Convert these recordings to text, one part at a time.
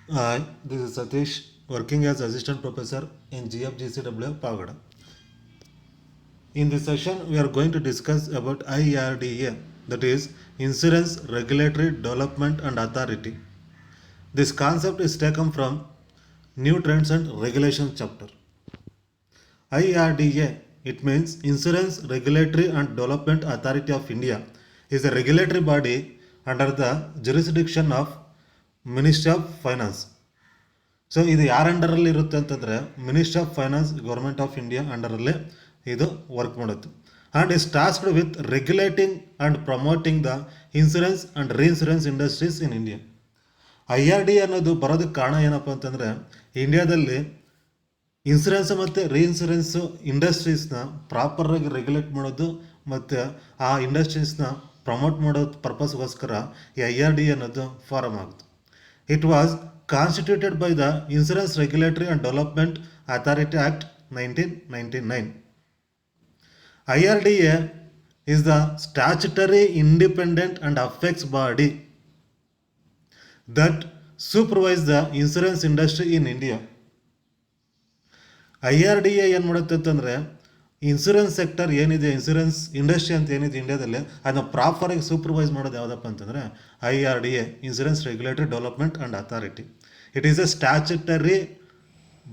Hi, this is Satish, working as assistant professor in GFGCW Pavagada. In this session, we are going to discuss about IRDA, that is Insurance Regulatory Development and Authority. This concept is taken from New Trends and Regulations chapter. IRDA, it means Insurance Regulatory and Development Authority of India, is a regulatory body under the jurisdiction of Ministry of Finance. So ಇದು ಯಾರ ಅಂಡರಲ್ಲಿ ಇರುತ್ತೆ ಅಂತಂದರೆ ministry of finance government of India ಅಂಡರಲ್ಲೇ ಇದು work ಮಾಡುತ್ತೆ. And is tasked with regulating and promoting the insurance and reinsurance industries in India. IRD ಅನ್ನೋದು ಬರೋದಕ್ಕೆ ಕಾರಣ ಏನಪ್ಪ ಅಂತಂದರೆ ಇಂಡಿಯಾದಲ್ಲಿ ಇನ್ಸೂರೆನ್ಸ್ ಮತ್ತು ರೀಇನ್ಸೂರೆನ್ಸು ಇಂಡಸ್ಟ್ರೀಸ್ನ ಪ್ರಾಪರಾಗಿ ರೆಗ್ಯುಲೇಟ್ ಮಾಡೋದು ಮತ್ತು ಆ ಇಂಡಸ್ಟ್ರೀಸ್ನ ಪ್ರಮೋಟ್ ಮಾಡೋ ಪರ್ಪಸ್ಗೋಸ್ಕರ ಈ IRD ಅನ್ನೋದು ಫಾರಮ್ ಆಗುತ್ತೆ. It was constituted by the Insurance Regulatory and Development Authority Act 1999. IRDA is the statutory independent and apex body that supervises the insurance industry in India. IRDA ಏನು ಮಾಡುತ್ತೆ ಅಂತಂದರೆ ಇನ್ಸೂರೆನ್ಸ್ ಸೆಕ್ಟರ್ ಏನಿದೆ, insurance industry ಅಂತ ಏನಿದೆ ಇಂಡಿಯಾದಲ್ಲಿ ಅದನ್ನ ಪ್ರಾಪರಾಗಿ supervise ಮಾಡೋದು ಯಾವುದಪ್ಪ ಅಂತಂದರೆ IRDA, insurance regulatory development and authority. It is a statutory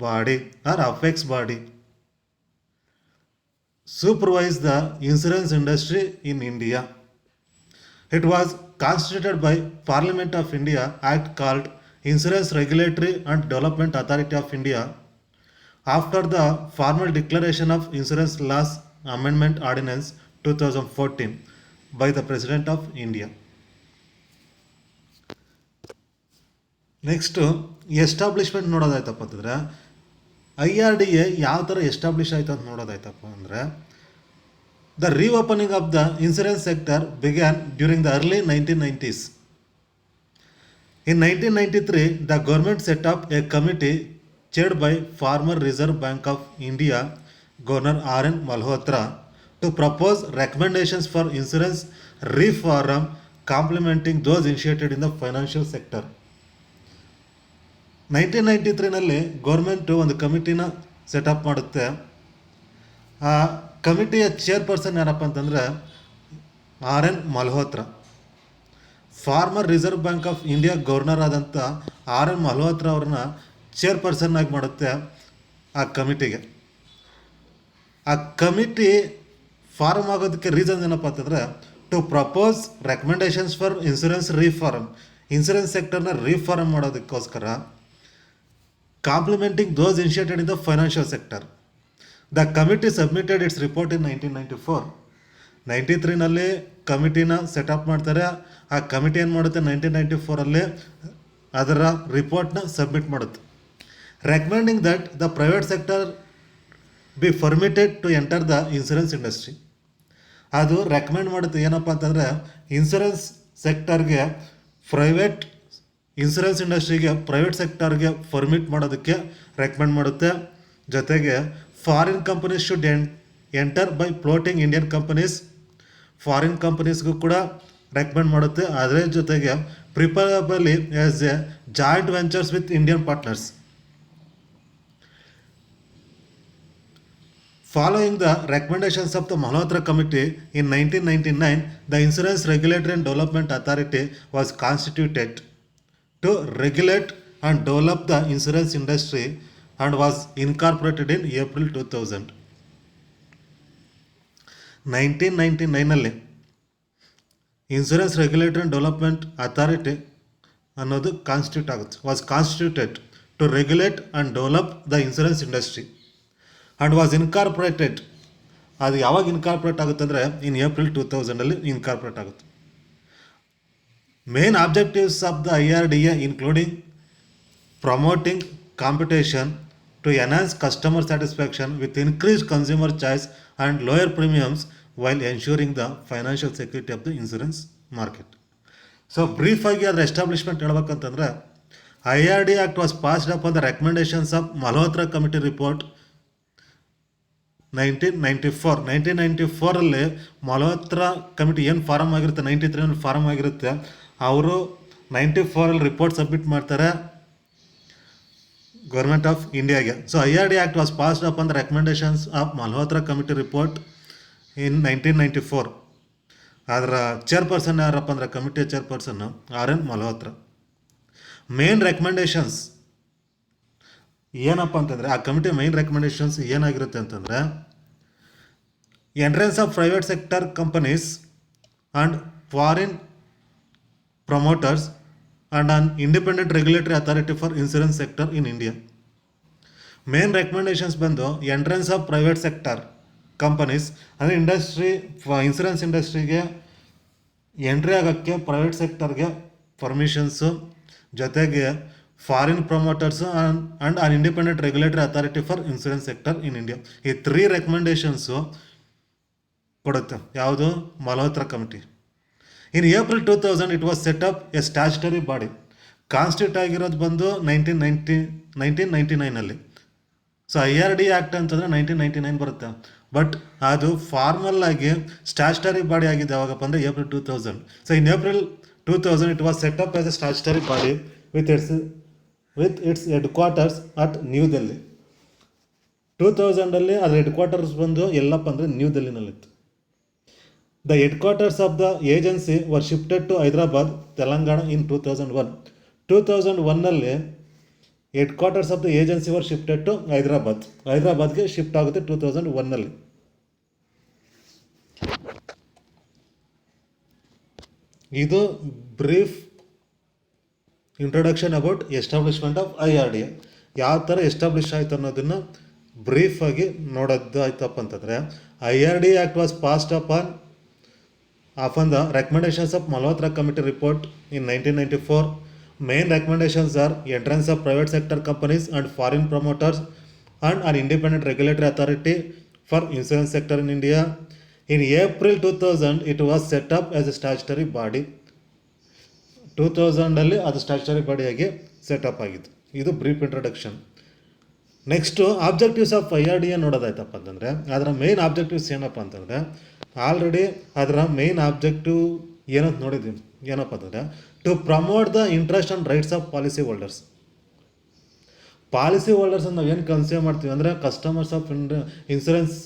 body or apex body supervise the insurance industry in India. It was constituted by Parliament of India Act called Insurance Regulatory and Development Authority of India after the formal declaration of Insurance Laws Amendment Ordinance 2014 by the President of India. Next establishment ನೋಡೋದಾಯ್ತಪ್ಪ ಅಂತಂದರೆ IRDA ಯಾವ ಥರ establish ಆಯಿತು ಅಂತ ನೋಡೋದಾಯ್ತಪ್ಪ ಅಂದರೆ the reopening of the insurance sector began during the early 1990s. In 1993, the government set up a committee chaired by former Reserve Bank of India Governor R.N. Malhotra to propose recommendations for insurance reform complementing those initiated in the financial sector. 1993ನಲ್ಲಿ government ಒಂದು ಕಮಿಟಿನ setup ಮಾಡುತ್ತೆ. ಆ ಕಮಿಟಿಯ chairperson ಯಾರಪ್ಪ ಅಂತಂದರೆ R.N. Malhotra. Farmer reserve bank of India governor ಆದಂಥ R.N. Malhotra ಅವ್ರನ್ನ chairperson ಆಗಿ ಮಾಡುತ್ತೆ ಆ ಕಮಿಟಿಗೆ. ಆ ಕಮಿಟಿ ಫಾರ್ಮ್ ಆಗೋದಕ್ಕೆ ರೀಸನ್ ಏನಪ್ಪ ಅಂತಂದರೆ to propose recommendations for insurance reform, insurance ಸೆಕ್ಟರ್ನ ರಿಫಾರ್ಮ್ ಮಾಡೋದಕ್ಕೋಸ್ಕರ, complementing those initiated in the financial sector. The committee submitted its report in 1994. 93ನಲ್ಲಿ ಕಮಿಟಿನ ಸೆಟಪ್ ಮಾಡ್ತಾರೆ. ಆ ಕಮಿಟಿ ಏನು ಮಾಡುತ್ತೆ 1994ಅಲ್ಲಿ ಅದರ ರಿಪೋರ್ಟ್ನ ಸಬ್ಮಿಟ್ ಮಾಡುತ್ತೆ. Recommending that the private sector be permitted to enter the insurance industry. ಅದು ರೆಕಮೆಂಡ್ ಮಾಡುತ್ತೆ ಏನಪ್ಪ ಅಂತಂದರೆ ಇನ್ಸೂರೆನ್ಸ್ ಸೆಕ್ಟರ್ಗೆ ಪ್ರೈವೇಟ್ ಇನ್ಸೂರೆನ್ಸ್ ಇಂಡಸ್ಟ್ರಿಗೆ ಪ್ರೈವೇಟ್ ಸೆಕ್ಟರ್ಗೆ ಪರ್ಮಿಟ್ ಮಾಡೋದಕ್ಕೆ ರೆಕಮೆಂಡ್ ಮಾಡುತ್ತೆ. ಜೊತೆಗೆ foreign companies should enter by floating Indian companies, foreign ಕಂಪನೀಸ್ಗೂ ಕೂಡ ರೆಕಮೆಂಡ್ ಮಾಡುತ್ತೆ. ಅದರ ಜೊತೆಗೆ preferably as a joint ventures with Indian partners. Following the recommendations of the Malhotra Committee in 1999, the Insurance Regulatory and Development Authority was constituted to regulate and develop the insurance industry and was incorporated in April 2000. 1999ನಲ್ಲಿ insurance regulatory and development authority ಅನ್ನೋದು was constituted to regulate and develop the insurance industry and was incorporated. ಅದು ಯಾವಾಗ incorporate ಆಗುತ್ತೆ ಅಂದರೆ in April 2000ಅಲ್ಲಿ incorporate ಆಗುತ್ತೆ. Main objectives of the IRDA including promoting competition to enhance customer satisfaction with increased consumer choice and lower premiums while ensuring the financial security of the insurance market. So ಬ್ರೀಫಾಗಿ ಅದರ establishment ಹೇಳ್ಬೇಕಂತಂದರೆ IRDA Act was passed upon the recommendations of Malhotra Committee report 1994. 1994ಅಲ್ಲಿ Malhotra committee ಏನು form ಆಗಿರುತ್ತೆ 93ನಲ್ಲಿ form ಆಗಿರುತ್ತೆ. ಅವರು 94ಅಲ್ಲಿ ರಿಪೋರ್ಟ್ ಸಬ್ಮಿಟ್ ಮಾಡ್ತಾರೆ. ಗೌರ್ಮೆಂಟ್ ಆಫ್ ಇಂಡಿಯಾಗೆ. So IRD act was passed up on the recommendations of Malhotra committee report in 1994. ಅದರ ಚೇರ್ಪರ್ಸನ್ ಯಾರಪ್ಪ ಅಂದರೆ ಕಮಿಟಿಯ ಚೇರ್ಪರ್ಸನ್ನು RN ಮಲ್ಹೋತ್ರಾ. ಮೇನ್ ರೆಕಮೆಂಡೇಶನ್ಸ್ ಏನಪ್ಪ ಅಂತಂದರೆ, ಆ ಕಮಿಟಿಯ ಮೇನ್ ರೆಕಮೆಂಡೇಶನ್ಸ್ ಏನಾಗಿರುತ್ತೆ ಅಂತಂದರೆ, entrance of private sector companies and foreign promoters and an independent regulatory authority for insurance sector in India. Main recommendations ಬಂದು entrance of private sector companies ಅಂದರೆ ಇನ್ಸೂರೆನ್ಸ್ ಇಂಡಸ್ಟ್ರಿಗೆ entry ಆಗೋಕ್ಕೆ ಪ್ರೈವೇಟ್ ಸೆಕ್ಟರ್ಗೆ ಪರ್ಮಿಷನ್ಸು, ಜೊತೆಗೆ foreign promoters and an independent regulatory authority for insurance sector in India. ಈ 3 recommendations ಕೊಡುತ್ತೆ ಯಾವುದು? Malhotra committee. In April 2000 it was set up a statutory body. Constitute ಆಗಿರೋದು ಬಂದು 1999. ಸೊ IRD ಆ್ಯಕ್ಟ್ ಅಂತಂದರೆ 1999 ಬರುತ್ತೆ. ಬಟ್ ಅದು ಫಾರ್ಮಲ್ ಆಗಿ ಸ್ಟ್ಯಾಚ್ಯುಟರಿ ಬಾಡಿ ಆಗಿದೆ ಯಾವಾಗಪ್ಪ ಅಂದರೆ April 2000. So in April 2000 it was set up as A statutory body with its head quarters at new Delhi. 2000 ಅದ್ರ head quarters ಬಂದು ಎಲ್ಲಪ್ಪ ಅಂದರೆ new ಡೆಲ್ಲಿನಲ್ಲಿತ್ತು. The headquarters of the agency were shifted to Hyderabad, Telangana in 2001. 2001 headquarters of the agency were shifted to ಹೈದರಾಬಾದ್ಗೆ shift ಆಗುತ್ತೆ 2001. ಇದು brief introduction about establishment of IRD. ಯಾವ ಥರ establish ಆಯಿತು ಅನ್ನೋದನ್ನು ಬ್ರೀಫಾಗಿ ನೋಡೋದು ಆಯ್ತಪ್ಪ ಅಂತಂದರೆ, IRD act was passed upon the recommendations of Malhotra Committee report in 1994. Main recommendations are entrance of private sector companies and foreign promoters and an independent regulatory authority for insurance sector in India. In April 2000 it was set up as a statutory body. 2000 ಅದು statutory ಬಾಡಿಯಾಗಿ setup ಆಗಿತ್ತು. ಇದು brief introduction. Next objectives of IRD ನೋಡೋದಾಯ್ತಪ್ಪ ಅಂತಂದರೆ, ಅದರ main objectives ಏನಪ್ಪ ಅಂತಂದರೆ, already ಅದರ main objective ಏನಂತ ನೋಡಿದ್ವಿ. ಏನಪ್ಪ ಅಂತಂದರೆ, to promote the interest and rights of policy holders. Policy holders ಅಂತ ನಾವು ಏನು ಕನ್ಸಿಡರ್ ಮಾಡ್ತೀವಿ ಅಂದರೆ, customers of insurance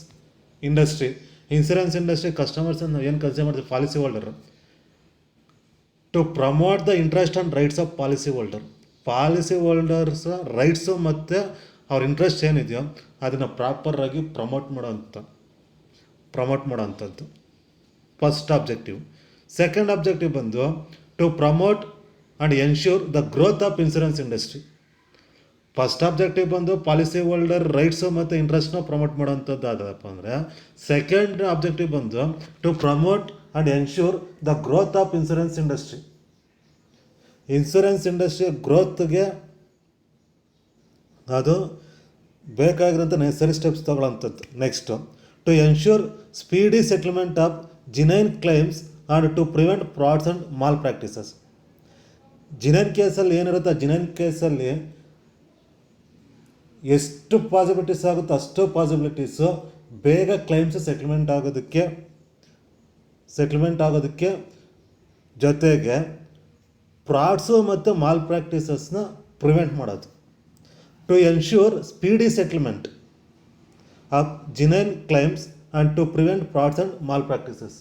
industry customers ಅಂತ ನಾವು ಏನು ಕನ್ಸಿಡರ್ ಮಾಡ್ತೀವಿ? Policy holder. To promote the interest and rights of policy holders rights ಮತ್ತು ಅವ್ರ ಇಂಟ್ರೆಸ್ಟ್ ಏನಿದೆಯೋ ಅದನ್ನು ಪ್ರಾಪರಾಗಿ ಪ್ರಮೋಟ್ ಮಾಡೋವಂಥದ್ದು ಫಸ್ಟ್ ಆಬ್ಜೆಕ್ಟಿವ್. ಸೆಕೆಂಡ್ ಆಬ್ಜೆಕ್ಟಿವ್ ಬಂದು to promote and ensure the growth of insurance industry. First objective ಬಂದು ಪಾಲಿಸಿ ಹೋಲ್ಡರ್ ರೈಟ್ಸು ಮತ್ತು ಇಂಟ್ರೆಸ್ಟ್ನ ಪ್ರಮೋಟ್ ಮಾಡೋವಂಥದ್ದು ಆದಪ್ಪ ಅಂದರೆ, ಸೆಕೆಂಡ್ ಆಬ್ಜೆಕ್ಟಿವ್ ಬಂದು to promote and ensure the growth of insurance industry. ಗ್ರೋತ್ಗೆ ಅದು ಬೇಕಾಗಿರೋಂಥ ನೆಸರಿ ಸ್ಟೆಪ್ಸ್ ತಗೊಳ್ಳೋಂಥದ್ದು. Next to ensure speedy settlement of genuine claims and to prevent frauds and malpractices. Genuine ಕೇಸಲ್ಲಿ ಏನಿರುತ್ತೆ, ಜಿನೈನ್ ಕೇಸಲ್ಲಿ ಎಷ್ಟು ಪಾಸಿಬಿಲಿಟೀಸ್ ಆಗುತ್ತೋ ಅಷ್ಟು ಪಾಸಿಬಿಲಿಟೀಸು ಬೇಗ ಕ್ಲೈಮ್ಸ್ ಸೆಟಲ್ಮೆಂಟ್ ಆಗೋದಕ್ಕೆ ಜೊತೆಗೆ ಫ್ರಾಡ್ಸು ಮತ್ತು ಮಾಲ್ ಪ್ರಾಕ್ಟೀಸಸ್ನ ಪ್ರಿವೆಂಟ್ ಮಾಡೋದು. To ensure speedy settlement of genuine claims and to prevent frauds and malpractices.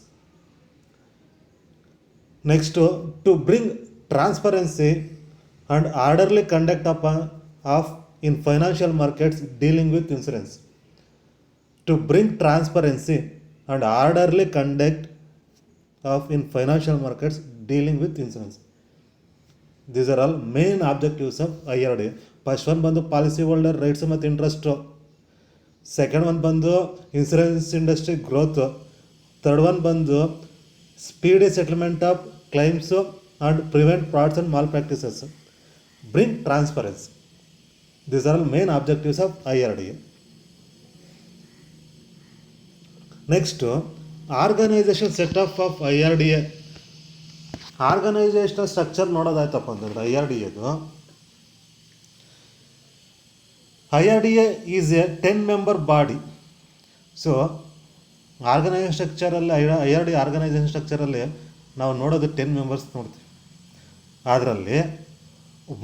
Next to bring transparency and orderly conduct of in financial markets dealing with insurance. To bring transparency and orderly conduct of in financial markets dealing with insurance. These are all main objectives of IRD. First one ಬಂದು policy holder rights ಮತ್ತು interest, second one ಬಂದು insurance industry growth, third one ಬಂದು speedy settlement of claims and prevent frauds and malpractices, bring transparency. These are all main objectives of IRD. Next organisation setup of IRD. Organisational structure ನೋಡೋದಾಯ್ತಪ್ಪ ಅಂತಂದರೆ IRD is a 10-member body. So organisation ಸ್ಟ್ರಕ್ಚರಲ್ಲಿ IRD organisation ಸ್ಟ್ರಕ್ಚರಲ್ಲಿ ನಾವು ನೋಡೋದು 10 members ನೋಡ್ತೀವಿ. ಅದರಲ್ಲಿ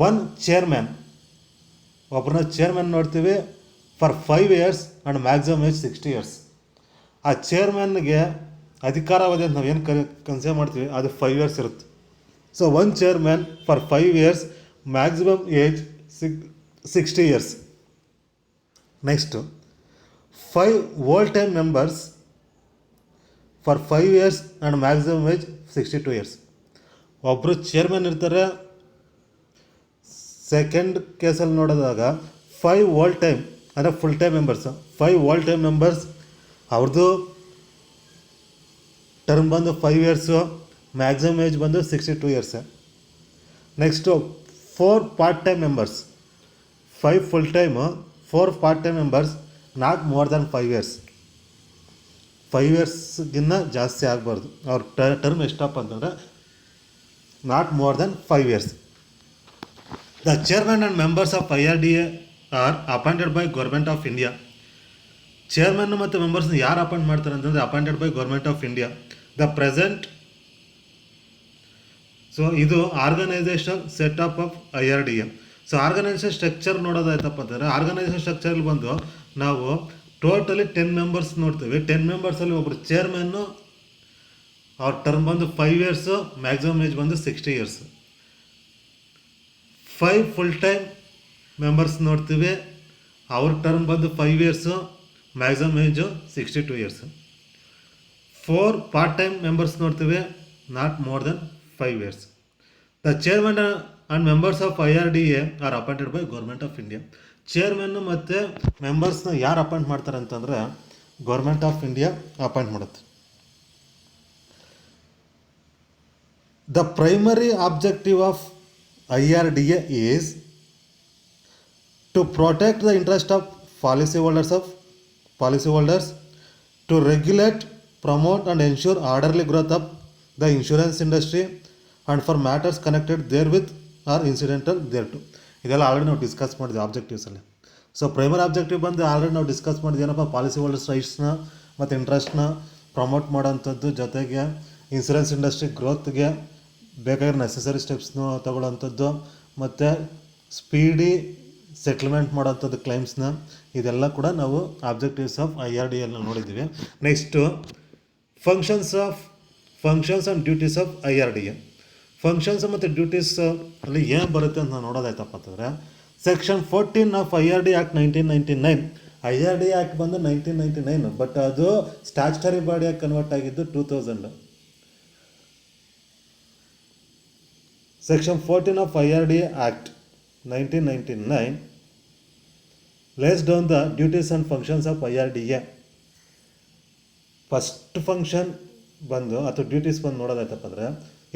1 chairman ಒಬ್ಬರನ್ನ chairman ನೋಡ್ತೀವಿ for 5 years and maximum age 60 years. ಆ ಚೇರ್ಮನ್ಗೆ ಅಧಿಕಾರಾವಧಿ ಅಂತ ನಾವು ಏನು ಕನ್ಸಿಡರ್ ಮಾಡ್ತೀವಿ ಅದು 5 ಇಯರ್ಸ್ ಇರುತ್ತೆ. So one chairman for 5 years, maximum age 60 years. Next 5 old time members for 5 years and maximum age 62 years. ಒಬ್ಬರು ಚೇರ್ಮನ್ ಇರ್ತಾರೆ. ಸೆಕೆಂಡ್ ಕೇಸಲ್ಲಿ ನೋಡಿದಾಗ 5 ಓಲ್ಡ್ ಟೈಮ್ ಅಂದರೆ full time members, 5 old time members ಅವ್ರದ್ದು ಟರ್ಮ್ ಬಂದು 5 ಇಯರ್ಸು, ಮ್ಯಾಕ್ಸಿಮಮ್ ಏಜ್ ಬಂದು 62 years. Next 4 part time members, 5 full time, 4 part time members, not more than 5 years. 5 ಇಯರ್ಸ್ಗಿನ್ನ ಜಾಸ್ತಿ ಆಗಬಾರ್ದು. ಅವ್ರ ಟರ್ಮ್ ಎಷ್ಟಪ್ಪ ಅಂತಂದರೆ not more than 5 years. The chairman and members of IRDA are appointed by government of India. Chairman ಮತ್ತು ಮೆಂಬರ್ಸ್ನ ಯಾರು appoint ಮಾಡ್ತಾರೆ ಅಂತಂದರೆ appointed by government of India. The present, so ಇದು organisation setup of IRDA. So organisation structure ನೋಡೋದಾಯ್ತಪ್ಪ ಅಂತಂದರೆ organisation ಸ್ಟ್ರಕ್ಚರಲ್ಲಿ ಬಂದು ನಾವು ಟೋಟಲಿ 10 ಮೆಂಬರ್ಸ್ ನೋಡ್ತೀವಿ. 10 ಮೆಂಬರ್ಸಲ್ಲಿ ಒಬ್ಬರು ಚೇರ್ಮನ್ನು, ಅವ್ರ ಟರ್ಮ್ ಬಂದು 5 ಇಯರ್ಸು, ಮ್ಯಾಕ್ಸಿಮಮ್ ಏಜ್ ಬಂದು 60 ಇಯರ್ಸು. 5 ಫುಲ್ ಟೈಮ್ ಮೆಂಬರ್ಸ್ ನೋಡ್ತೀವಿ, ಅವ್ರ ಟರ್ಮ್ ಬಂದು 5 years, maximum age 62 years. 4 part time members ನೋಡ್ತೀವಿ, not more than 5 years. The chairman and members of IRDA are appointed by government of India. ಚೇರ್ಮನ್ನು ಮತ್ತು ಮೆಂಬರ್ಸ್ನ ಯಾರು appoint ಮಾಡ್ತಾರೆ ಅಂತಂದರೆ ಗೌರ್ಮೆಂಟ್ ಆಫ್ ಇಂಡಿಯಾ ಅಪಾಯಿಂಟ್ ಮಾಡುತ್ತೆ. The primary objective of IRDA is to protect the interest of policyholders, to regulate, promote and ensure orderly growth of the insurance industry and for matters connected therewith or incidental thereto. ಇದೆಲ್ಲ already ನಾವು discuss ಮಾಡಿದ್ವಿ ಆಬ್ಜೆಕ್ಟಿವ್ಸಲ್ಲಿ. So primary objective ಬಂದು already ನಾವು discuss ಮಾಡಿದ್ವಿ. ಏನಪ್ಪ, policy holders ರೈಟ್ಸ್ನ ಮತ್ತು ಇಂಟ್ರೆಸ್ಟ್ನ promote ಮಾಡೋಂಥದ್ದು, ಜೊತೆಗೆ ಇನ್ಸೂರೆನ್ಸ್ ಇಂಡಸ್ಟ್ರಿ ಗ್ರೋತ್ಗೆ ಬೇಕಾಗಿರೋ ನೆಸೆಸರಿ ಸ್ಟೆಪ್ಸ್ನ ತಗೊಳ್ಳೋಂಥದ್ದು, ಮತ್ತು ಸ್ಪೀಡಿ ಸೆಟ್ಲ್ಮೆಂಟ್ ಮಾಡೋಂಥದ್ದು ಕ್ಲೈಮ್ಸ್ನ, ಇದೆಲ್ಲ ಕೂಡ ನಾವು ಆಬ್ಜೆಕ್ಟಿವ್ಸ್ ಆಫ್ IRDA ನೋಡಿದ್ದೀವಿ. Next functions and duties of IRDA. Functions ಮತ್ತು ಡ್ಯೂಟೀಸ್ ಅಲ್ಲಿ ಏನು ಬರುತ್ತೆ ಅಂತ ನಾವು ನೋಡೋದಾಯ್ತಪ್ಪ ಅಂತಂದರೆ section 14 of IRDA act 1999. IRDA act ಬಂದು 1999, ಬಟ್ ಅದು ಸ್ಟ್ಯಾಚ್ಯುಟರಿ ಬಾಡಿಯಾಗಿ ಕನ್ವರ್ಟ್ ಆಗಿದ್ದು 2000. Section 14 of IRDA Act 1999 lays down the duties and functions of IRDA. First function ಬಂದು ಅಥವಾ ಡ್ಯೂಟೀಸ್ ಬಂದು ನೋಡೋದಾಯ್ತಪ್ಪ ಅಂದರೆ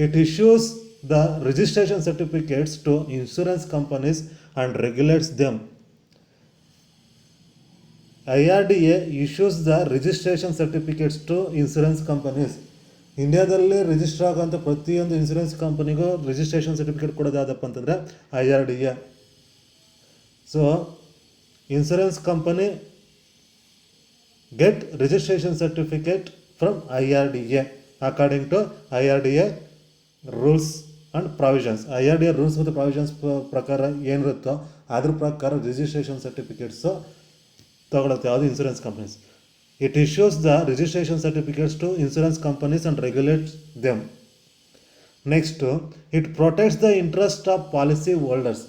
it issues the registration certificates to insurance companies and regulates them. IRDA issues the registration certificates to insurance companies. ಇಂಡಿಯಾದಲ್ಲಿ register ಆಗೋಂಥ ಪ್ರತಿಯೊಂದು insurance ಕಂಪನಿಗೂ registration certificate ಕೊಡೋದು ಯಾವುದಪ್ಪ ಅಂತಂದರೆ IRDA. So insurance company get registration certificate from IRDA according to IRDA rules and provisions. IRDA rules ಮತ್ತು provisions ಪ್ರಕಾರ ಏನಿರುತ್ತೋ ಅದ್ರ ಪ್ರಕಾರ ರಿಜಿಸ್ಟ್ರೇಷನ್ ಸರ್ಟಿಫಿಕೇಟ್ಸು ತಗೊಳುತ್ತೆ ಯಾವುದು insurance companies. It issues the registration certificates to insurance companies and regulates them. Next, it protects the interest of policy holders.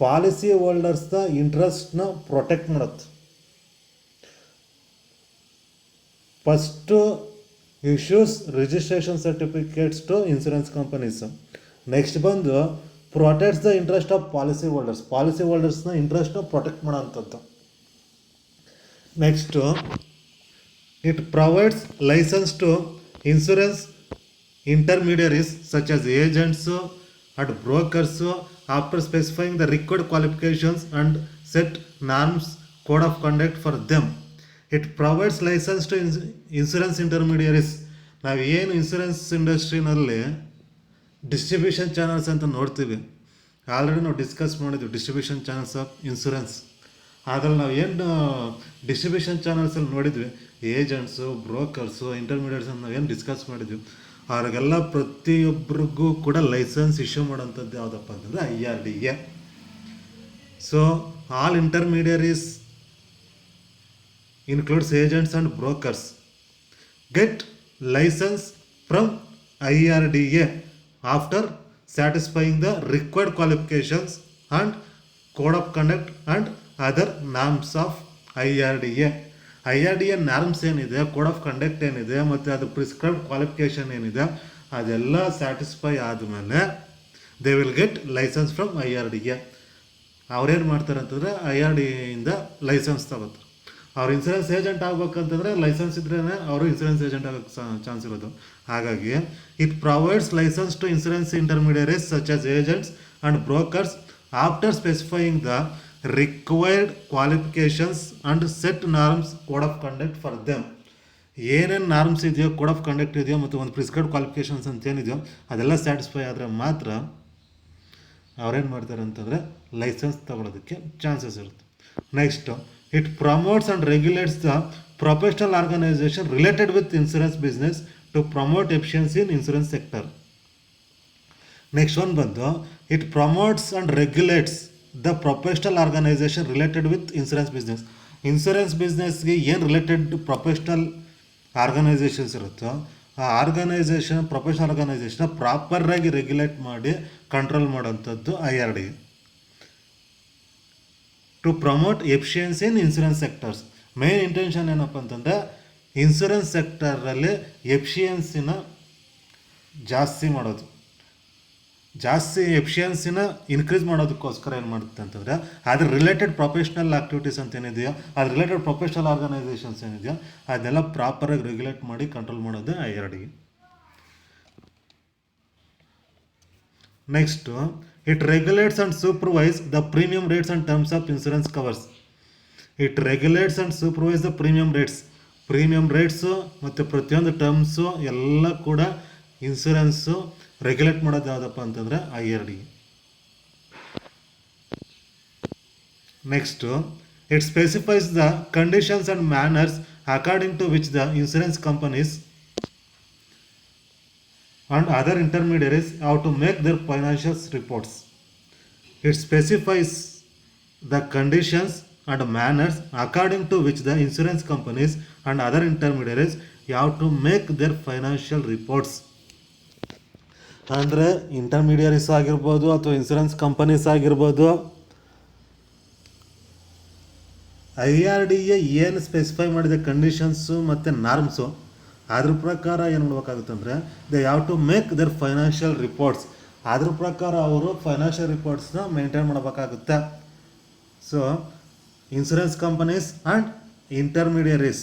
Policy holders the interest na protect ಮಾಡುತ್ತೆ. First issues registration certificates to insurance companies. Next ಬಂದು protects the interest of policy holders. Policy holders na interest na protect ಮಾಡೋಂಥದ್ದು. Next, it provides license to insurance intermediaries such as agents and brokers after specifying the required qualifications and set norms, code of conduct for them. It provides license to insurance intermediaries. ನಾವು ಏನು insurance ಇಂಡಸ್ಟ್ರಿನಲ್ಲಿ distribution channels ಅಂತ ನೋಡ್ತೀವಿ, already ನಾವು discuss ಮಾಡಿದ್ವಿ distribution channels of insurance. ಅದ್ರಲ್ಲಿ ನಾವು ಏನು distribution ಚಾನಲ್ಸಲ್ಲಿ ನೋಡಿದ್ವಿ, ಏಜೆಂಟ್ಸು, ಬ್ರೋಕರ್ಸು, ಇಂಟರ್ಮೀಡಿಯೇಟ್ಸ್ ಅಂತ ನಾವು ಏನು ಡಿಸ್ಕಸ್ ಮಾಡಿದ್ವಿ, ಅವ್ರಿಗೆಲ್ಲ ಪ್ರತಿಯೊಬ್ಬರಿಗೂ ಕೂಡ ಲೈಸೆನ್ಸ್ ಇಶ್ಯೂ ಮಾಡೋಂಥದ್ದು ಯಾವುದಪ್ಪ ಅಂತಂದರೆ IRDA. So all intermediaries includes agents and brokers get license from IRDA after satisfying the required qualifications and code of conduct and other norms of IRDA. IRDA norms ಏನಿದೆ, code of conduct ಏನಿದೆ, ಮತ್ತು ಅದು prescribed qualification ಏನಿದೆ, ಅದೆಲ್ಲ satisfy ಆದಮೇಲೆ they will get license from IRDA. ಅವ್ರೇನು ಮಾಡ್ತಾರೆ ಅಂತಂದರೆ IRDA ಇಂದ ಲೈಸೆನ್ಸ್ ತಗೋತಾರೆ. ಅವ್ರು ಇನ್ಸೂರೆನ್ಸ್ ಏಜೆಂಟ್ ಆಗ್ಬೇಕಂತಂದರೆ ಲೈಸೆನ್ಸ್ ಇದ್ರೇ ಅವರು ಇನ್ಸೂರೆನ್ಸ್ ಏಜೆಂಟ್ ಆಗೋಕ್ಕೆ ಚಾನ್ಸ್ ಇರೋದು. ಹಾಗಾಗಿ it provides license to insurance intermediaries such as agents and brokers after specifying the required qualifications and set norms code of conduct for them. ಏನೇನು norms ಇದೆಯೋ, code of conduct ಇದೆಯೋ ಮತ್ತು ಒಂದು prescribed qualifications ಅಂತ ಏನಿದೆಯೋ ಅದೆಲ್ಲ ಸ್ಯಾಟಿಸ್ಫೈ ಆದರೆ ಮಾತ್ರ ಅವ್ರೇನು ಮಾಡ್ತಾರೆ ಅಂತಂದರೆ ಲೈಸೆನ್ಸ್ ತಗೊಳ್ಳೋದಕ್ಕೆ ಚಾನ್ಸಸ್ ಇರುತ್ತೆ. Next, it promotes and regulates the professional organisation related with insurance business to promote efficiency in insurance sector. Next one ಬಂದು, it promotes and regulates the professional organisation related with insurance business. Insurance ಬಿಸ್ನೆಸ್ಗೆ ಏನು related professional organisations ಇರುತ್ತೋ ಆ organisation, professional ಆರ್ಗನೈಸೇಷನ್ನ ಪ್ರಾಪರಾಗಿ regulate ಮಾಡಿ control ಮಾಡೋಂಥದ್ದು IRDA to promote efficiency in insurance sectors. Main intention ಏನಪ್ಪ ಅಂತಂದರೆ ಇನ್ಸೂರೆನ್ಸ್ ಸೆಕ್ಟರಲ್ಲಿ ಎಫಿಷಿಯನ್ಸಿನ ಜಾಸ್ತಿ ಮಾಡೋದು, ಜಾಸ್ತಿ ಎಫಿಷಿಯನ್ಸಿನ ಇನ್ಕ್ರೀಸ್ ಮಾಡೋದಕ್ಕೋಸ್ಕರ ಏನು ಮಾಡುತ್ತೆ ಅಂತಂದರೆ ಅದ್ರ ರಿಲೇಟೆಡ್ ಪ್ರೊಫೆಷ್ನಲ್ ಆ್ಯಕ್ಟಿವಿಟೀಸ್ ಅಂತ ಏನಿದೆಯೋ, ಅದ್ರ ರಿಲೇಟೆಡ್ ಪ್ರೊಫೆಷ್ನಲ್ ಆರ್ಗನೈಸೇಷನ್ಸ್ ಏನಿದೆಯೋ ಅದನ್ನೆಲ್ಲ ಪ್ರಾಪರಾಗಿ ರೆಗ್ಯುಲೇಟ್ ಮಾಡಿ ಕಂಟ್ರೋಲ್ ಮಾಡೋದು IRDA. Next, it regulates and supervise the premium rates and terms of insurance covers. It regulates and supervise the premium rates. Premium rates ಮತ್ತು ಪ್ರತಿಯೊಂದು terms ಎಲ್ಲ ಕೂಡ ಇನ್ಸೂರೆನ್ಸು ರೆಗ್ಯುಲೇಟ್ ಮಾಡೋದು ಯಾವುದಪ್ಪ ಅಂತಂದರೆ IRDA. Next, it specifies the conditions and manners according to which the insurance companies and other intermediaries have to make their financial reports. It specifies the conditions and manners according to which the insurance companies and other intermediaries have to make their financial reports. ಅಂದರೆ intermediaries ಆಗಿರ್ಬೋದು ಅಥವಾ insurance companies ಆಗಿರ್ಬೋದು, IRDA ಏನು specify ಮಾಡಿದ conditions ಮತ್ತು norms ಅದ್ರ ಪ್ರಕಾರ ಏನು ಮಾಡ್ಬೇಕಾಗುತ್ತೆ ಅಂದರೆ they have to make their financial reports. ಅದ್ರ ಪ್ರಕಾರ ಅವರು ಫೈನಾನ್ಷಿಯಲ್ ರಿಪೋರ್ಟ್ಸ್ನ ಮೇಂಟೈನ್ ಮಾಡಬೇಕಾಗುತ್ತೆ. So insurance companies and intermediaries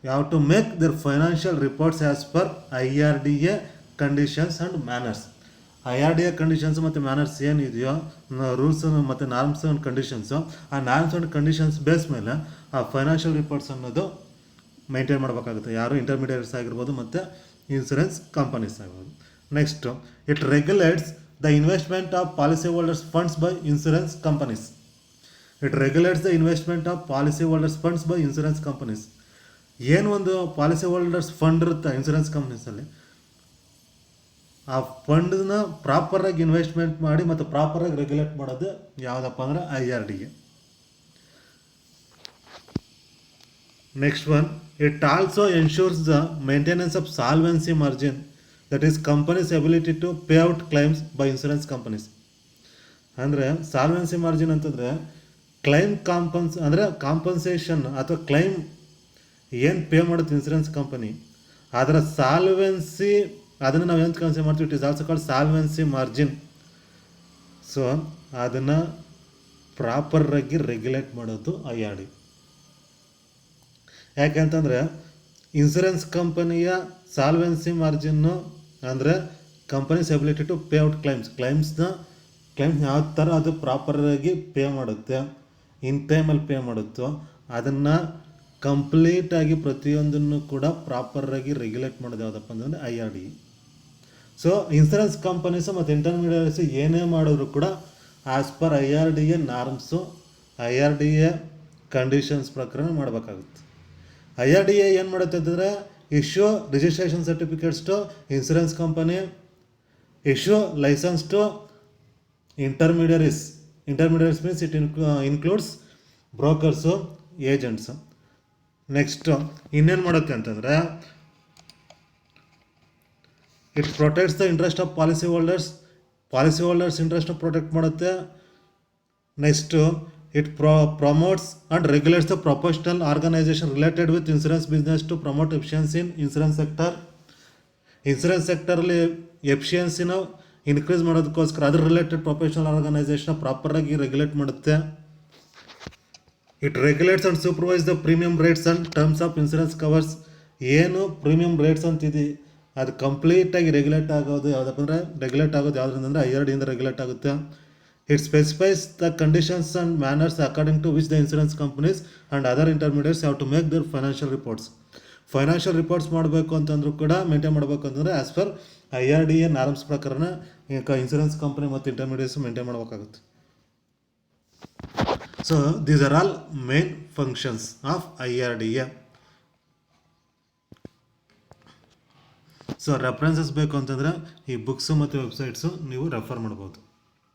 have to make their financial reports as per IRDA conditions and manners. IRDA conditions ಮತ್ತು ಮ್ಯಾನರ್ಸ್ ಏನಿದೆಯೋ, ರೂಲ್ಸ್ ಮತ್ತು ನಾರ್ಮ್ಸ್ ಆ್ಯಂಡ್ ಕಂಡೀಷನ್ಸು, ಆ norms and conditions base ಮೇಲೆ ಆ ಫೈನಾನ್ಷಿಯಲ್ ರಿಪೋರ್ಟ್ಸ್ ಅನ್ನೋದು maintain ಮಾಡಬೇಕಾಗುತ್ತೆ. ಯಾರು intermediates ಆಗಿರ್ಬೋದು ಮತ್ತು ಇನ್ಸೂರೆನ್ಸ್ ಕಂಪನೀಸ್ ಆಗಿರ್ಬೋದು. Next, it regulates the investment of policy holders funds by insurance companies. It regulates the investment of policy holders funds by insurance companies. ಏನು ಒಂದು ಪಾಲಿಸಿ ಹೋಲ್ಡರ್ಸ್ ಫಂಡ್ ಇರುತ್ತೆ insurance ಕಂಪನೀಸಲ್ಲಿ, ಆ ಫಂಡನ್ನ ಪ್ರಾಪರಾಗಿ investment ಮಾಡಿ ಮತ್ತು ಪ್ರಾಪರಾಗಿ regulate ಮಾಡೋದು ಯಾವುದಪ್ಪ ಅಂದರೆ IRDA. Next one, it also ensures the maintenance of solvency margin, that is companies ability to pay out claims by insurance companies. ಅಂದರೆ ಸಾಲ್ವೆನ್ಸಿ ಮಾರ್ಜಿನ್ ಅಂತಂದರೆ ಕ್ಲೈಮ್ ಕಾಂಪನ್ಸೇಷನ್ ಅಥವಾ ಕ್ಲೈಮ್ ಏನು ಪೇ ಮಾಡುತ್ತೆ ಇನ್ಸೂರೆನ್ಸ್ ಕಂಪನಿ, ಅದರ solvency, ಅದನ್ನು ನಾವು ಏನು consider ಮಾಡ್ತೀವಿ, it is also called solvency margin. So ಅದನ್ನು ಪ್ರಾಪರಾಗಿ ರೆಗ್ಯುಲೇಟ್ ಮಾಡೋದು IRDA. ಯಾಕೆಂತಂದರೆ ಇನ್ಸೂರೆನ್ಸ್ ಕಂಪನಿಯ ಸಾಲ್ವೆನ್ಸಿ ಮಾರ್ಜಿನ್ನು ಅಂದರೆ companies ability to pay out claims ಯಾವ ಥರ ಅದು ಪ್ರಾಪರಾಗಿ ಪೇ ಮಾಡುತ್ತೆ, ಇನ್ ಟೈಮಲ್ಲಿ ಪೇ ಮಾಡುತ್ತೋ ಅದನ್ನು ಕಂಪ್ಲೀಟಾಗಿ ಪ್ರತಿಯೊಂದನ್ನು ಕೂಡ ಪ್ರಾಪರಾಗಿ ರೆಗ್ಯುಲೇಟ್ ಮಾಡೋದು ಯಾವುದಪ್ಪ ಅಂತಂದರೆ IRDA. ಸೊ ಇನ್ಸೂರೆನ್ಸ್ ಕಂಪನೀಸು ಮತ್ತು ಇಂಟರ್ಮೀಡಿಯೇಟ್ಸು ಏನೇ ಮಾಡಿದ್ರು ಕೂಡ as per IRDA norms, IRDA conditions ಪ್ರಕಾರ ಮಾಡಬೇಕಾಗುತ್ತೆ. IRDA ಏನು ಮಾಡುತ್ತೆ ಅಂತಂದರೆ issue registration certificates to insurance company, issue licence to intermediaries means it includes brokers, agents. Next ಇನ್ನೇನು ಮಾಡುತ್ತೆ ಅಂತಂದರೆ, it protects the interest of policy holders ಇಂಟ್ರೆಸ್ಟ್ನ ಪ್ರೊಟೆಕ್ಟ್ ಮಾಡುತ್ತೆ. Next it promotes and regulates the professional organisation related with insurance business to promote efficiency in insurance ಸೆಕ್ಟರಲ್ಲಿ ಎಫಿಷಿಯನ್ಸಿನ increase ಮಾಡೋದಕ್ಕೋಸ್ಕರ ಅದ್ರ related professional ಆರ್ಗನೈಸೇಷನ್ನ ಪ್ರಾಪರಾಗಿ ರೆಗ್ಯುಲೇಟ್ ಮಾಡುತ್ತೆ. It regulates and supervise the premium rates and terms of insurance covers. ಏನು premium rates ಅಂತಿದೆ ಅದು ಕಂಪ್ಲೀಟಾಗಿ ರೆಗ್ಯುಲೇಟ್ ಆಗೋದು ಯಾವುದಪ್ಪ ಅಂದರೆ, ಯಾವುದರಿಂದ ಅಂದರೆ IRDA ಇಂದ ರೆಗ್ಯುಲೇಟ್ ಆಗುತ್ತೆ. It specifies the conditions and manners according to which the insurance companies and other intermediates have to make their financial reports ಮಾಡಬೇಕು ಅಂತಂದ್ರೂ ಕೂಡ, ಮೇಂಟೈನ್ ಮಾಡಬೇಕು ಅಂತಂದರೆ ಆ್ಯಸ್ ಪರ್ IRDA ನಾರ್ಮ್ಸ್ ಪ್ರಕಾರನ ಇನ್ಸೂರೆನ್ಸ್ ಕಂಪನಿ ಮತ್ತು ಇಂಟರ್ಮೀಡಿಯೇಟ್ಸ್ ಮೇಂಟೈನ್ ಮಾಡಬೇಕಾಗುತ್ತೆ. So these are all main functions of IRDA. So references ಬೇಕು ಅಂತಂದರೆ ಈ ಬುಕ್ಸು ಮತ್ತು ವೆಬ್ಸೈಟ್ಸು ನೀವು ರೆಫರ್ ಮಾಡ್ಬೋದು.